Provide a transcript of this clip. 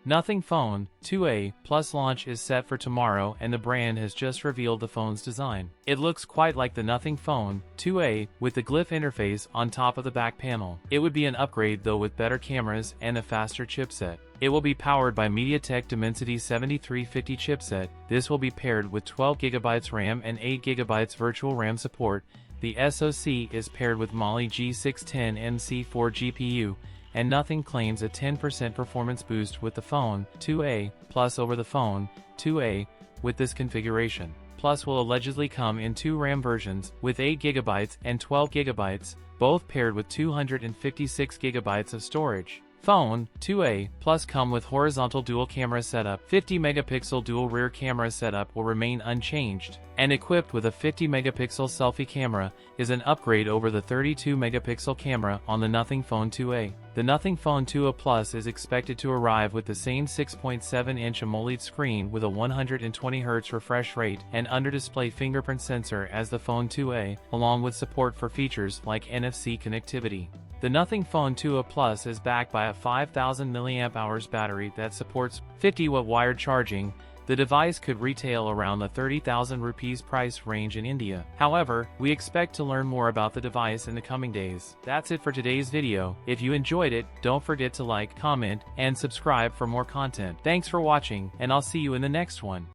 Nothing Phone 2a Plus launch is set for tomorrow, and the brand has just revealed the phone's design. It looks quite like the Nothing Phone 2a with the glyph interface on top of the back panel. It would be an upgrade though, with better cameras and a faster chipset. It will be powered by MediaTek Dimensity 7350 chipset. This will be paired with 12GB RAM and 8GB virtual RAM support. The SoC is paired with Mali G610 MC4 GPU, and Nothing claims a 10% performance boost with the Phone 2a Plus over the Phone 2a with this configuration. Plus will allegedly come in 2 RAM versions with 8GB and 12GB, both paired with 256GB of storage. Phone 2a Plus come with horizontal dual camera setup. 50-megapixel dual rear camera setup will remain unchanged, and equipped with a 50-megapixel selfie camera is an upgrade over the 32-megapixel camera on the Nothing Phone 2a. The Nothing Phone 2a Plus is expected to arrive with the same 6.7-inch AMOLED screen with a 120Hz refresh rate and under-display fingerprint sensor as the Phone 2a, along with support for features like NFC connectivity. The Nothing Phone 2a Plus is backed by a 5000 mAh battery that supports 50-watt wired charging. The device could retail around the 30,000 rupees price range in India. However, we expect to learn more about the device in the coming days. That's it for today's video. If you enjoyed it, don't forget to like, comment, and subscribe for more content. Thanks for watching, and I'll see you in the next one.